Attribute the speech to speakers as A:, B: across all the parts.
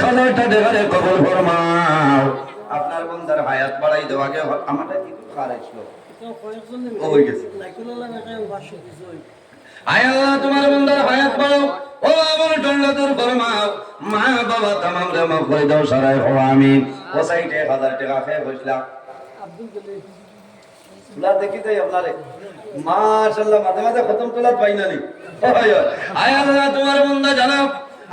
A: 1000 টাকা কবুল ফরমাও। আপনার বন্দার হায়াত বাড়াই দাও। আগে আমারটা কি খারাইছিল ও হয়ে গেছে। আয় আল্লাহ তোমার বন্দার হায়াত বাড়াও, ও আমার টন্ডা দূর ফরমাও, মা বাবা তামাম রে মাফ করে দাও, সারাই হওয়া আমিন। ও সাইডে 1000 টাকা খেয়ে বসলাম তুলা দেখি তাই আপনারে মাশাআল্লাহ মাঝে মাঝে খতম তোলা পাই না নি। আয় আল্লাহ তোমার বন্দা জানাও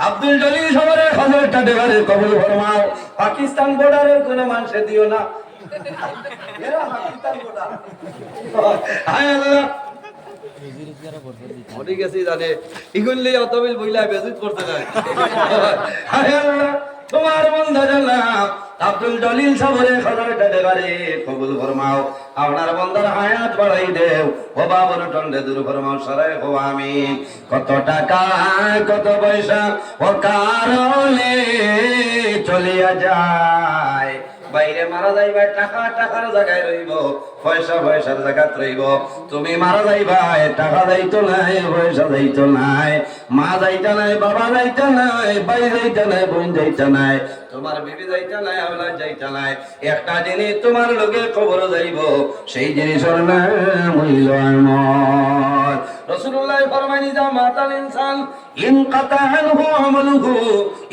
A: আব্দুল জলিল সবরে 1000 টাকা কবুল ফরমাও। পাকিস্তান বর্ডারের কোন মানুষে দিও না, এরা পাকিস্তান বর্ডার। আয় আল্লাহ মরে গেছি জানে ইগুনলে অতবিল বইলা বেজুত করতে যায়। আয় আল্লাহ তোমার বন্দা জানাও আব্দুল জলিল সবরে 1000 টাকা কবুল ফরমাও। আপনার বন্দার হায়াত বাড়াই দেও, ও বাবর টন্ডে দূর ফরমাও, সারাই হো আমিন। কত টাকা কত পয়সা ও কারণে চলিয়া যায়, বাইরে মারা যাইবা টাকা টাকার জায়গায় রইব, পয়সা পয়সার জায়গাত রইব। তুমি মারা যাইবা টাকা যাইতো নাই, পয়সা যাইতো নাই, মা যাইতা নাই, বাবা যাইতা নাই, ভাই যাইতা নাই, বোন যাইতা নাই, তোমার বিবি যাইতা নাই, আওলাদ যাইতা নাই। একটা জিনিস তোমার লগে কবর যাইব, সেই জিনিসের নাম হইল আমল। রাসূলুল্লাহ ফরমানি যা মাতাল ইনসান ইনকাতা আনহু আমালুহু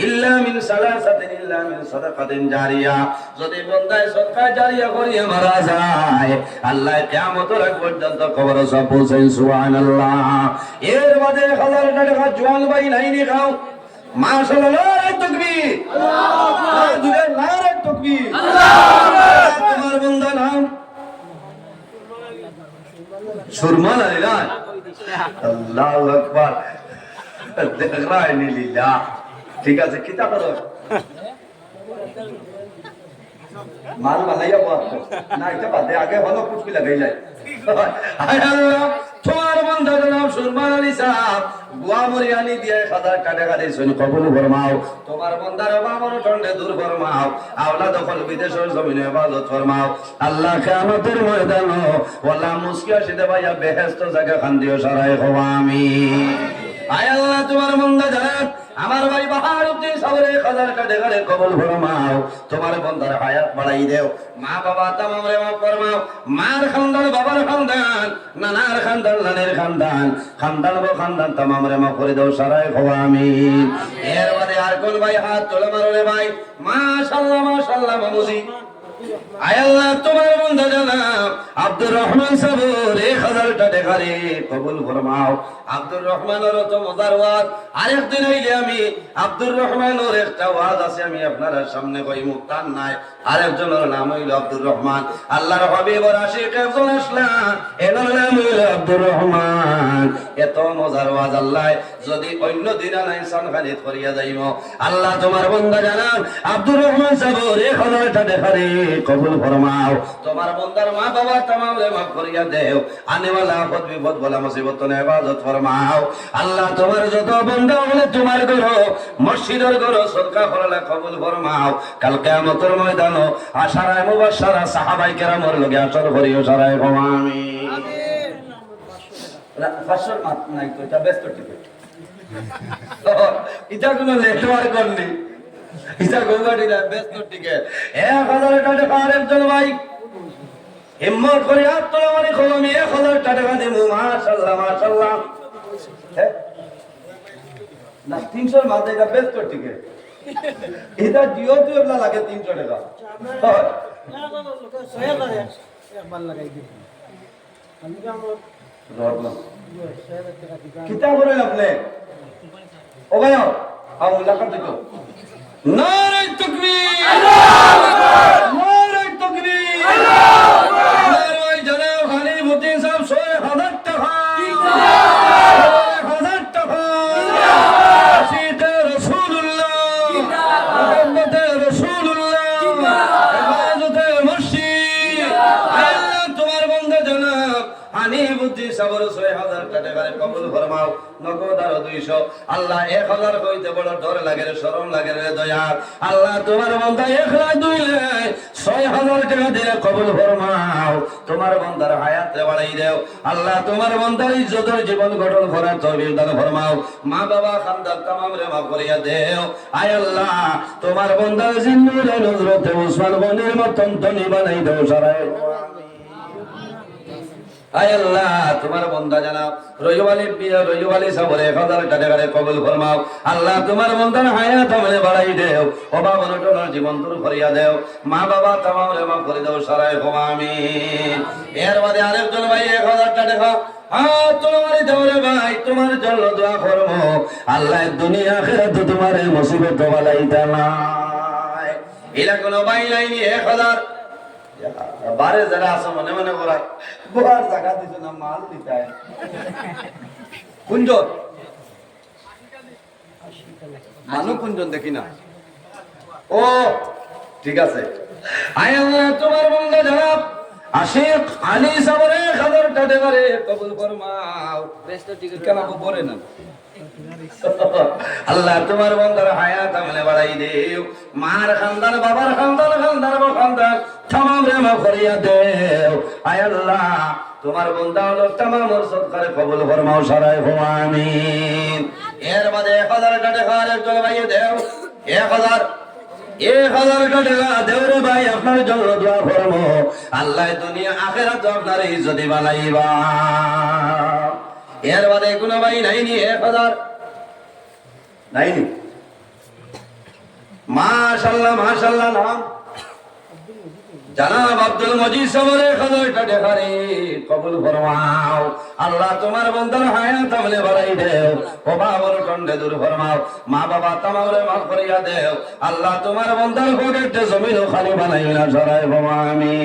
A: ইল্লা মিন সালাসাতিন ইল্লা মিন সাদাকাতিন জারিয়া। যদি বান্দায় সদকা জারিয়া করিয়া মারা যায়, আল্লাহ কিয়ামতের আগ পর্যন্ত কবর সব পৌঁছায়। সুবহানাল্লাহ। এর বাদে 1000 টাকা জোয়ান ভাই লাইনে খাও, মাশাআল্লাহ, নারে তাকবীর, আল্লাহু আকবার, নারে তাকবীর, আল্লাহু আকবার। তোমার বান্দা নাম সুরমান আলীরা, আল্লাহু আকবার, দেখরাইনি লিল্লাহ। ঠিক আছে কিতা করো মাল বানাইয়া বাদ না, এটা বাদে আগে ভালো কুচকি লাগাই যায়। আয় আল্লাহ তোমার বান্দার নাম সুরমান আলী সাহেব গুয়ামরিয়ানি দিয়ে 1000 টাকা দিয়েছেন, কবুল ফরমাও। তোমার বান্দার বামন টন্ডে দূর ফরমাও, আওলাদ দখল বিদেশের জমিনে ইবাদত ফরমাও। আল্লাহ কিয়ামতের ময়দানে ওয়ালা মুসকিয়া সিদে ভাইয়া বেহেশত জায়গা খান দিও, সারাই হওয়া আমিন। আয় আল্লাহ তোমার বান্দা জানেন আমার ভাই বাহারউদ্দিন সাবরে 1000 টাকা কবুল ফরমাও। তোমার বান্দার হায়াত বাড়াই দেও, মা বাবা তামাম রে মাফ ফরমাও। মার খানদান, বাবার খানদান, নানার খানদান, নানের খানদান, খানদান ও খানদান তামাম রে মাফ করে দাও, সারাই হওয়া আমিন। এর বাদে আর কোন ভাই হাত তোলে মারো রে ভাই, মাশাআল্লাহ মাশাআল্লাহ মামুজি। আয় আল্লাহ তোমার বান্দা জানাব আব্দুর রহমান সাবর 1000 টাকা কবুল ফরমাও। আব্দুর রহমানের তো মজার ওয়াজ, আরেকদিন হইলে আমি আব্দুর রহমানের একটা ওয়াজ আছে, আমি আপনার সামনে কই মুক্তান নাই। আরেকজনের নাম হইল আব্দুর রহমান, আল্লাহর হাবিবের আশিক একজন আসলা, এর নাম হইল আব্দুর রহমান। এত মজার ওয়াজ আল্লাহ যদি অন্য দিন না ইনসান খালিদ করিয়া যাইব। আল্লাহ তোমার বান্দা জানান আব্দুর রহমান সাবর 1000 টাকা কবুল ফরমাও। তোমার বান্দার মা বাবা তামাম রে মাফ করিয়া দেও, আনেওয়ালা আপদ বিপদ বলা মুসিবত নে ইবাদত ফরমাও। আল্লাহ তোমার যত বান্দা হলে তোমার ঘর মসজিদের ঘর সদকা করলা কবুল ফরমাও। কাল কিয়ামতের ময়দানে আশারায়ে মুবাশশারা সাহাবায়ে কেরামের লগে আসর করিও, সারায়ে আমিন। ফাশর মাত নাই তো এটা ব্যস্ত টিপে এটা কোন নেটওয়ার্ক করলি ইসা গোগাড়ি না ব্যস্ত টিকে 1000 টাকা আরেকজন ভাই হিম্মত করে হাত তোলা মানে কলমে 1000 টাকা দেবো, মাশাআল্লাহ মাশাআল্লাহ। না 300 এর মাঝে এটা ব্যস্ত টিকে, এটা দিও তো এবলা লাগে 300 টাকা। না না না 6000 একবার লাগাই দিই আমি আমার রড কিতা করে আপনি ও ভাই আও লাগাত দিও। নারে তাকবীর, আল্লাহু আকবার, নারে তাকবীর, আল্লাহু আকবার। নারে জনাব খালিদউদ্দিন সাহেব 6000 টাকা, 6000 টাকা, সিদে রাসূলুল্লাহ, মুহাম্মদে রাসূলুল্লাহ, ইবাদতে মসজিদ। আল্লাহ তোমার বান্দা জনাব খালিদউদ্দিন সাবর 6000 টাকা কবুল ফরমাও নগদ আরো 200 আল্লাহ 1000 কইতে বড় ডর লাগে রে শরম লাগে রে দয়া আল্লাহ তোমার বান্দা 6000 টাকা দিয়ে কবুল ফরমাও তোমার বান্দার হায়াত রে বাড়াই দাও আল্লাহ তোমার বান্দার ইজ্জতের জীবন গঠন করার তৌফিক দান ফরমাও মা বাবা খানদান तमाम রে মাফ করিয়া দেও আয় আল্লাহ তোমার বান্দার জিন্নাতের নজরতে উসমান গনির মতন ধনী বানাই দাও সারায় আয় আল্লাহ তোমার বান্দা জানা রয়ুয়ালি সাবরে 1000 টাকা কবুল ফরমাও আল্লাহ তোমার বান্দার হায়াত আমলে বাড়াই দেও অভাব অনটনের জীবন দূর করিয়া দেও মা বাবা तमाम রে মাফ করে দাও সারায় আমিন এর বাদে আরেকজন ভাই 1000 টাকা তোমার দৌড়ে ভাই তোমার জন্য দোয়া করবো আল্লাহ দুনিয়া আখিরাতে তোমার মুসিবত বালাইতা নাই এলা কোন ভাই লাইনি 1000 বারে যারা আসো মনে মনে করা বোয়ার জায়গা দিছো না মাল দিতায় কুঞ্জন মানু কুঞ্জন দেখি না ও ঠিক আছে আয় আল্লাহ তোমার বান্দা জনাব আশিক আলী সাবরে 1000 টাকা রে কবুল ফরমাও বেস্ট টিকিট কেন বলে না আল্লাহ তোমার বান্দার হায়াত আমলে বাড়াই দেও মার খানদান বাবার খানদান খানদান तमाम রে মাফ করিয়া দেও আয় আল্লাহ তোমার বান্দা হলো तमाम ওর সদকারে কবুল ফরমাও সারায় আমিন এর বাদে 1000 টাকা আরেকজন ভাই দেও 1000 টাকা দেও রে ভাই আপনার জন্য দোয়া করব আল্লাহ দুনিয়া আখিরাতে আপনার ইজ্জত বানাইবা এর বাদে কোনো ভাই নাইনি 1000 নাইনি মাশাআল্লাহ নাম জনাব আব্দুল মজিদ সাবরে 1000 টাকা রে কবুল ফরমাও আল্লাহ তোমার বান্দার হায়াত আমলে বাড়াই দেও অভাব অনটনে দূর ফরমাও মা বাবা तमाम রে মাফ করিয়া দেও আল্লাহ তোমার বান্দার পকেটে জমিন খালি বানাইলা সরাই আমিন